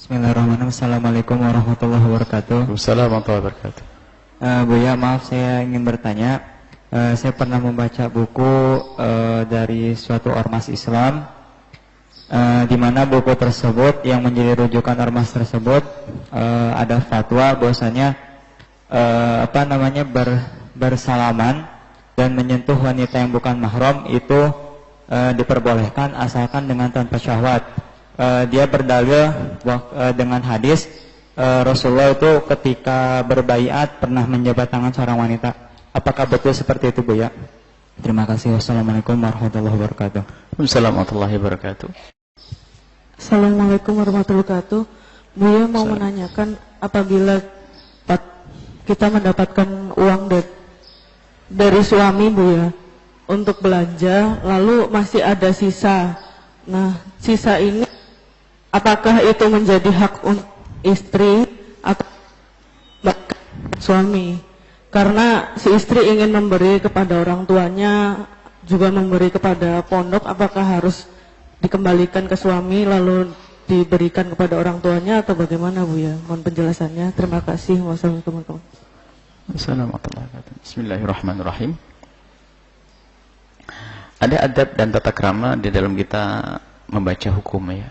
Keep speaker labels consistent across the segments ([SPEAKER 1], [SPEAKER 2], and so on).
[SPEAKER 1] Bismillahirrahmanirrahim. Assalamualaikum warahmatullahi wabarakatuh.
[SPEAKER 2] Waalaikumsalam warahmatullahi wabarakatuh.
[SPEAKER 1] Buya, maaf, saya ingin bertanya. Saya pernah membaca buku dari suatu ormas Islam, di mana buku tersebut yang menjadi rujukan ormas tersebut ada fatwa bahwasanya bersalaman dan menyentuh wanita yang bukan mahram itu diperbolehkan asalkan dengan tanpa syahwat. Dia berdalil dengan hadis Rasulullah itu ketika berbaiat pernah menjabat tangan seorang wanita. Apakah betul seperti itu, Buya? Terima kasih. Wassalamualaikum warahmatullahi wabarakatuh.
[SPEAKER 2] Waalaikumsalam warahmatullahi wabarakatuh.
[SPEAKER 3] Assalamualaikum warahmatullahi wabarakatuh. Buya mau menanyakan, apabila kita mendapatkan uang dari suami, Buya, untuk belanja, lalu masih ada sisa. Nah, sisa ini apakah itu menjadi hak untuk istri atau suami? Karena si istri ingin memberi kepada orang tuanya, juga memberi kepada pondok, apakah harus dikembalikan ke suami lalu diberikan kepada orang tuanya atau bagaimana, Bu ya? Mohon penjelasannya. Terima kasih. Wassalamualaikum warahmatullahi
[SPEAKER 2] wabarakatuh. Bismillahirrahmanirrahim. Ada adab dan tata krama di dalam kita membaca hukum, ya.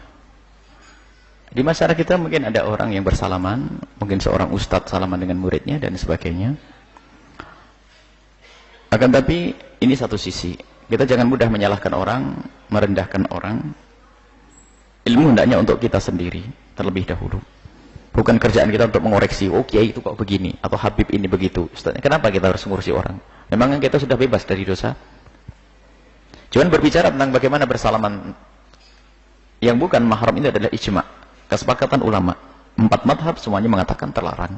[SPEAKER 2] Di masyarakat kita mungkin ada orang yang bersalaman, mungkin seorang ustadz salaman dengan muridnya dan sebagainya. Akan tapi ini satu sisi, kita jangan mudah menyalahkan orang, merendahkan orang. Ilmu hendaknya untuk kita sendiri terlebih dahulu. Bukan kerjaan kita untuk mengoreksi, oh kiai itu kok begini, atau habib ini begitu. Ustaznya, kenapa kita harus ngurusi orang? Memang kita sudah bebas dari dosa. Cuman berbicara tentang bagaimana bersalaman yang bukan mahram ini adalah ijma', kesepakatan ulama. 4 madhab semuanya mengatakan terlarang.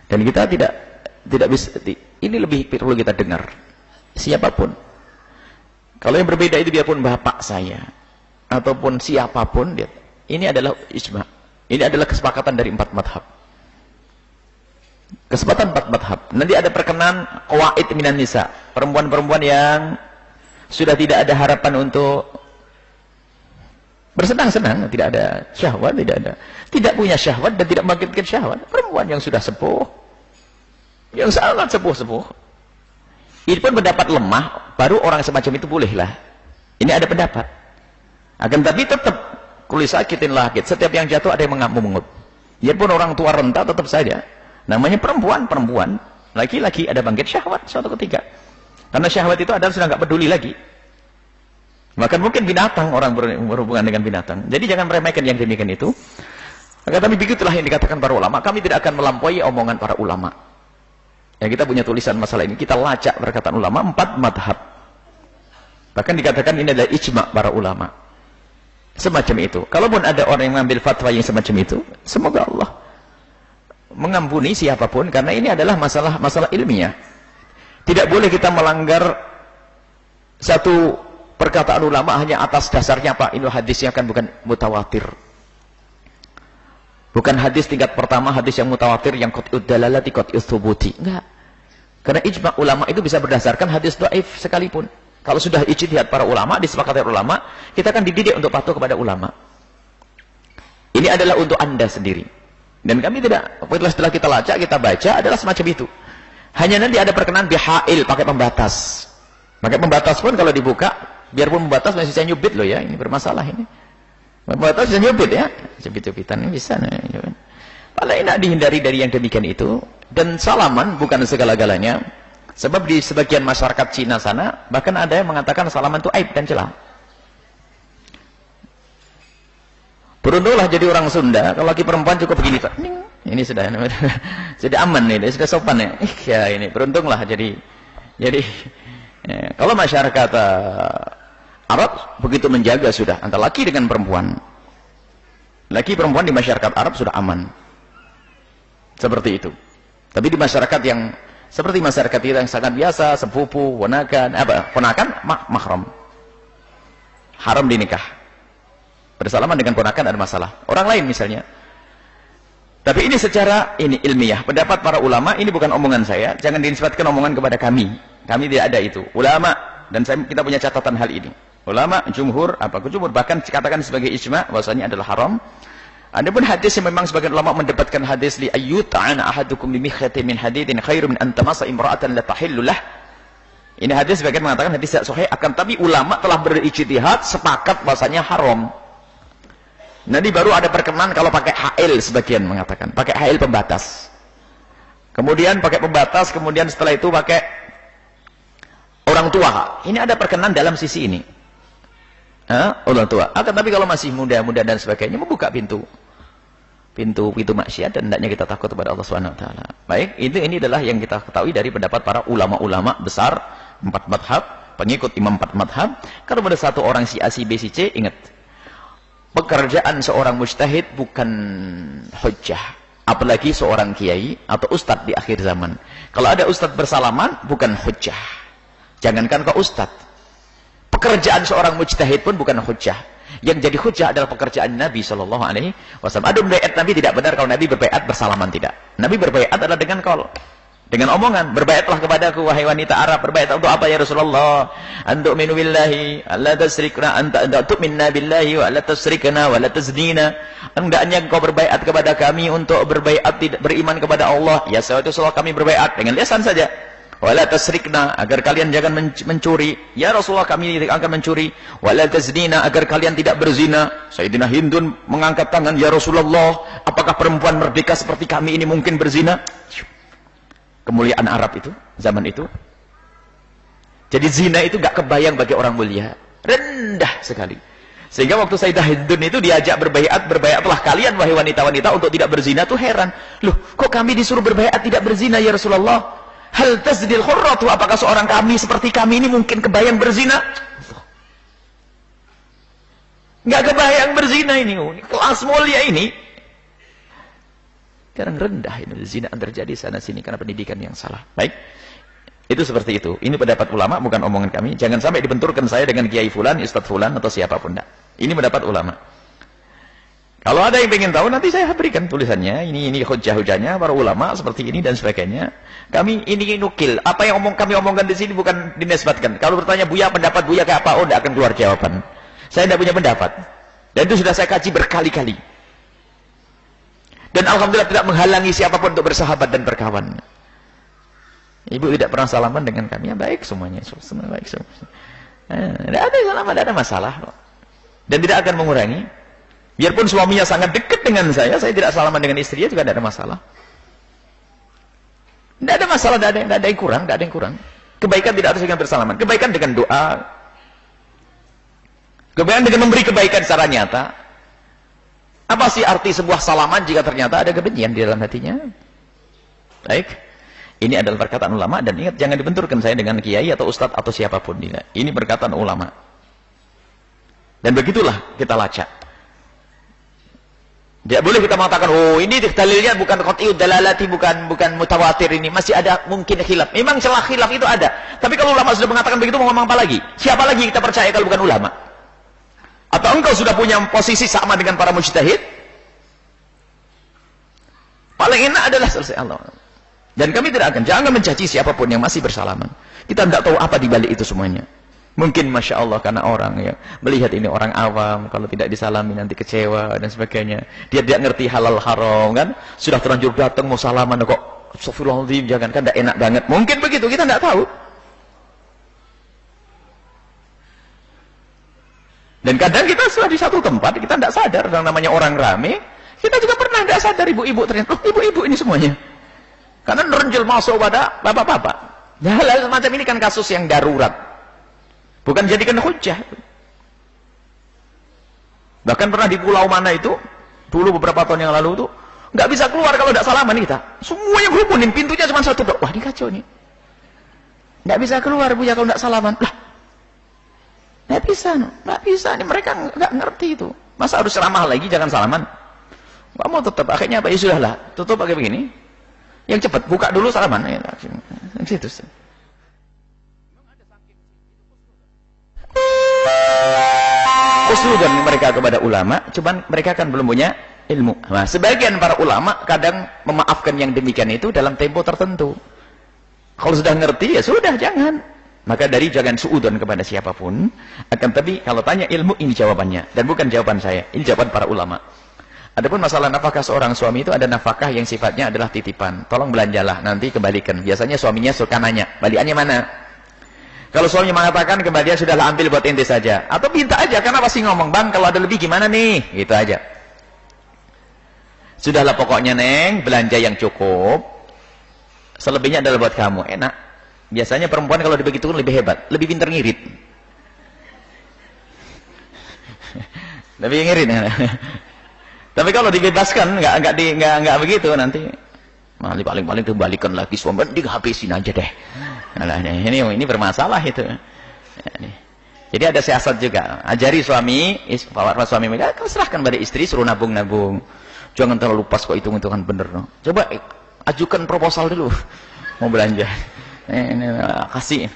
[SPEAKER 2] Dan kita tidak bisa, ini lebih perlu kita dengar. Siapapun, kalau yang berbeda itu biarpun bapak saya ataupun siapapun, ini adalah ijma'. Ini adalah kesepakatan dari 4 madhab. Kesepakatan 4 madhab. Nanti ada perkenan qawaid minan nisa, perempuan-perempuan yang sudah tidak ada harapan untuk bersenang-senang, tidak ada syahwat, tidak punya syahwat dan tidak membangkitkan syahwat. Perempuan yang sudah sepuh, yang sangat sepuh-sepuh, ini pun pendapat lemah, baru orang semacam itu bolehlah. Ini ada pendapat. Akan tapi tetap kulis sakitin lahir, setiap yang jatuh ada yang mengamuk-mengut. Dia pun orang tua renta tetap saja. Namanya perempuan, laki-laki ada bangkit syahwat suatu ketika. Karena syahwat itu adalah sudah nggak peduli lagi. Bahkan mungkin binatang, orang berhubungan dengan binatang. Jadi jangan meremehkan yang demikian itu. Akan tapi begitulah yang dikatakan para ulama. Kami tidak akan melampaui omongan para ulama. Ya, kita punya tulisan masalah ini, kita lacak perkataan ulama 4 madhab. Bahkan dikatakan ini adalah ijma' para ulama. Semacam itu. Kalaupun ada orang yang mengambil fatwa yang semacam itu, semoga Allah mengampuni siapapun, karena ini adalah masalah ilmiah. Tidak boleh kita melanggar satu perkataan ulama hanya atas dasarnya apa? Ini hadisnya kan bukan mutawatir. Bukan hadis tingkat pertama, hadis yang mutawatir yang qat'ud dalalati qat'ud thubuti. Enggak. Karena ijma' ulama itu bisa berdasarkan hadis dhaif sekalipun. Kalau sudah ijtihad para ulama, disepakati ulama, kita akan dididik untuk patuh kepada ulama. Ini adalah untuk Anda sendiri. Dan kami tidak, setelah kita lacak, kita baca adalah semacam itu. Hanya nanti ada perkenan bihail, pakai pembatas. Pakai pembatas pun kalau dibuka, biarpun pembatas masih bisa nyubit loh ya, ini bermasalah ini. Pembatas bisa nyubit ya, cubit-cubitan ini bisa. Paling enak dihindari dari yang demikian itu. Dan salaman bukan segala-galanya. Sebab di sebagian masyarakat Cina sana, bahkan ada yang mengatakan salaman itu aib dan celah. Beruntunglah jadi orang Sunda, kalau laki perempuan cukup begini Pak. Ini sudah aman nih, sudah sopan ya. Ya ini beruntunglah jadi ya, kalau masyarakat Arab begitu menjaga sudah antara laki dengan perempuan. Laki perempuan di masyarakat Arab sudah aman. Seperti itu. Tapi di masyarakat yang seperti masyarakat kita yang sangat biasa, sepupu, ponakan mahram. Haram dinikah. Bersalaman dengan ponakan ada masalah. Orang lain misalnya. Tapi ini secara ilmiah, pendapat para ulama, ini bukan omongan saya, jangan dinisbatkan omongan kepada kami. Kami tidak ada itu. Ulama, dan kita punya catatan hal ini. Ulama, jumhur, jumhur bahkan dikatakan sebagai ijma' bahwasanya adalah haram. Adapun hadis yang memang sebagian ulama mendapatkan hadis li ayyuta'ana ahadukum bimikhatin min hadidin khairum min an tamassa imra'atan la tahillu lah. Ini hadis sebagian mengatakan hadis tidak sahih, akan tapi ulama telah berijtihad sepakat bahasanya haram. Nanti baru ada perkenan kalau pakai hail, sebagian mengatakan pakai hail pembatas. Kemudian pakai pembatas, kemudian setelah itu pakai orang tua. Ini ada perkenan dalam sisi ini. Orang tua. Akan tapi kalau masih muda-muda dan sebagainya membuka pintu maksiat dan hendaknya kita takut kepada Allah Subhanahu wa taala. Baik, ini adalah yang kita ketahui dari pendapat para ulama-ulama besar 4 madhab, pengikut imam 4 madhab. Kalau pada satu orang si A, si B, si C, ingat, pekerjaan seorang mujtahid bukan hujjah, apalagi seorang kiai atau ustadz di akhir zaman. Kalau ada ustadz bersalaman bukan hujjah, jangankan ke ustadz, pekerjaan seorang mujtahid pun bukan hujjah. Yang jadi hujjah adalah pekerjaan Nabi SAW. Ada baiat Nabi tidak benar kalau Nabi berbaiat bersalaman, tidak. Nabi berbaiat adalah dengan qaul, dengan omongan. Berbaiatlah kepadaku wahai wanita Arab. Berbaiat untuk apa ya Rasulullah? Antu'minu billahi alla tasrikna, anta tu'minna billahi wa la tasrikna wa la tazdina. Hendaknya engkau berbaiat kepada kami untuk berbaiat beriman kepada Allah. Ya Rasulullah, kami berbaiat dengan lisan saja. Wala tasrikna, agar kalian jangan mencuri. Ya Rasulullah, kami tidak akan mencuri. Wala tazdina, agar kalian tidak berzina. Sayyidina Hindun mengangkat tangan, ya Rasulullah, apakah perempuan merdeka seperti kami ini mungkin berzina? Kemuliaan Arab itu, zaman itu. Jadi zina itu gak kebayang bagi orang mulia. Rendah sekali. Sehingga waktu Sayyidah Hindun itu diajak berbaiatlah kalian wahai wanita-wanita untuk tidak berzina, tuh heran. Loh, kok kami disuruh berbaiat tidak berzina ya Rasulullah? Hal tazdil khurratu, apakah seorang kami seperti kami ini mungkin kebayang berzina? Nggak kebayang berzina ini. Kelas mulia ini. Sekarang rendah ini, zina terjadi sana sini karena pendidikan yang salah. Baik. Itu seperti itu. Ini pendapat ulama, bukan omongan kami. Jangan sampai dibenturkan saya dengan kiai fulan, ustadz fulan atau siapapun. Enggak. Ini pendapat ulama. Kalau ada yang ingin tahu, nanti saya berikan tulisannya. Ini hujah-hujahnya para ulama seperti ini dan sebagainya. Kami ini nukil. Apa yang kami omongkan di sini bukan dinisbatkan. Kalau bertanya Buya, pendapat Buya kayak apa? Oh, tidak akan keluar jawaban. Saya tidak punya pendapat. Dan itu sudah saya kaji berkali-kali. Dan alhamdulillah tidak menghalangi siapapun untuk bersahabat dan berkawan. Ibu tidak pernah salaman dengan kami. Ya, baik semuanya. Semua baik semuanya. Tidak ada salaman, tidak ada masalah. Dan tidak akan mengurangi. Biarpun suaminya sangat dekat dengan saya tidak salaman dengan istrinya juga tidak ada masalah. Tidak ada masalah, tidak ada yang kurang, tidak ada yang kurang. Kebaikan tidak harus dengan bersalaman. Kebaikan dengan doa. Kebaikan dengan memberi kebaikan secara nyata. Apa sih arti sebuah salaman jika ternyata ada kebencian di dalam hatinya? Baik. Ini adalah perkataan ulama, dan ingat jangan dibenturkan saya dengan kiai atau ustadz atau siapapun. Ini perkataan ulama. Dan begitulah kita lacak. Tidak boleh kita mengatakan, oh ini dalilnya bukan qat'iyud dalalati, bukan mutawatir ini. Masih ada mungkin khilaf. Memang celah khilaf itu ada. Tapi kalau ulama sudah mengatakan begitu, mau ngomong apa lagi? Siapa lagi kita percaya kalau bukan ulama? Atau engkau sudah punya posisi sama dengan para mujtahid? Paling enak adalah selesai Allah. Dan kami tidak akan, jangan mencaci siapapun yang masih bersalaman. Kita tidak tahu apa di balik itu semuanya. Mungkin Masya Allah karena orang yang melihat ini orang awam, kalau tidak disalami nanti kecewa dan sebagainya. Dia tidak ngerti halal haram kan. Sudah terlanjur datang mau salaman kok astagfirullahaladzim, jangan kan tidak enak banget. Mungkin begitu, kita tidak tahu. Dan kadang kita sudah di satu tempat, kita tidak sadar yang namanya orang rame. Kita juga pernah tidak sadar ibu-ibu ternyata, ibu-ibu ini semuanya. Karena nerenjel masuk pada bapak-bapak. Nah, hal semacam ini kan kasus yang darurat. Bukan jadikan hujah. Bahkan pernah di pulau mana itu, dulu beberapa tahun yang lalu itu, nggak bisa keluar kalau tidak salaman kita. Semua yang hubungin, pintunya cuma satu. Wah, ini kacau nih. Nggak bisa keluar Buya kalau tidak salaman. Lah, nggak bisa nih. Mereka nggak ngerti itu. Masa harus ramah lagi, jangan salaman? Nggak mau tetap. Akhirnya apa? Ya sudahlah, tutup pakai begini. Yang cepat, buka dulu salaman. Ya, gitu. Khusnudan mereka kepada ulama, cuman mereka kan belum punya ilmu. Nah, sebagian para ulama kadang memaafkan yang demikian itu dalam tempo tertentu. Kalau sudah ngerti ya sudah, jangan. Maka dari jangan suudon kepada siapapun. Akan tapi kalau tanya ilmu, ini jawabannya, dan bukan jawaban saya. Ini jawaban para ulama. Adapun masalah nafkah seorang suami itu ada nafkah yang sifatnya adalah titipan. Tolong belanjalah, nanti kembalikan. Biasanya suaminya suka nanya, balikannya mana? Kalau suaminya mengatakan kembalian sudahlah ambil buat ente saja. Atau minta aja, karena pasti ngomong, bang kalau ada lebih gimana nih? Gitu aja. Sudahlah pokoknya neng, belanja yang cukup. Selebihnya adalah buat kamu, enak. Biasanya perempuan kalau dibegitukan lebih hebat, lebih pintar ngirit. Lebih ngirit. Tapi kalau dibebaskan, nggak begitu nanti. Paling kembalikan lagi suami, dihabisin aja deh. Nah, ini bermasalah itu. Jadi ada siasat juga. Ajari suami, suami mereka serahkan pada istri, suruh nabung-nabung. Jangan terlalu pas kok hitung-hitungan bener. No. Coba ajukan proposal dulu, mau belanja. Ini kasih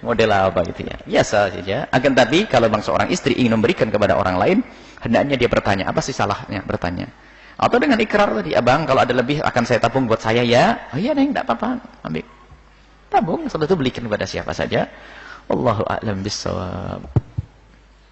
[SPEAKER 2] model apa gitu ya. Biasa saja. Akan tapi kalau bang seorang istri ingin memberikan kepada orang lain, hendaknya dia bertanya, apa sih salahnya bertanya? Atau dengan ikrar tadi, abang kalau ada lebih akan saya tabung buat saya ya. Oh iya neng, tidak apa-apa, ambil tabung. Setelah itu belikan kepada siapa saja. Wallahu a'lam bishawab.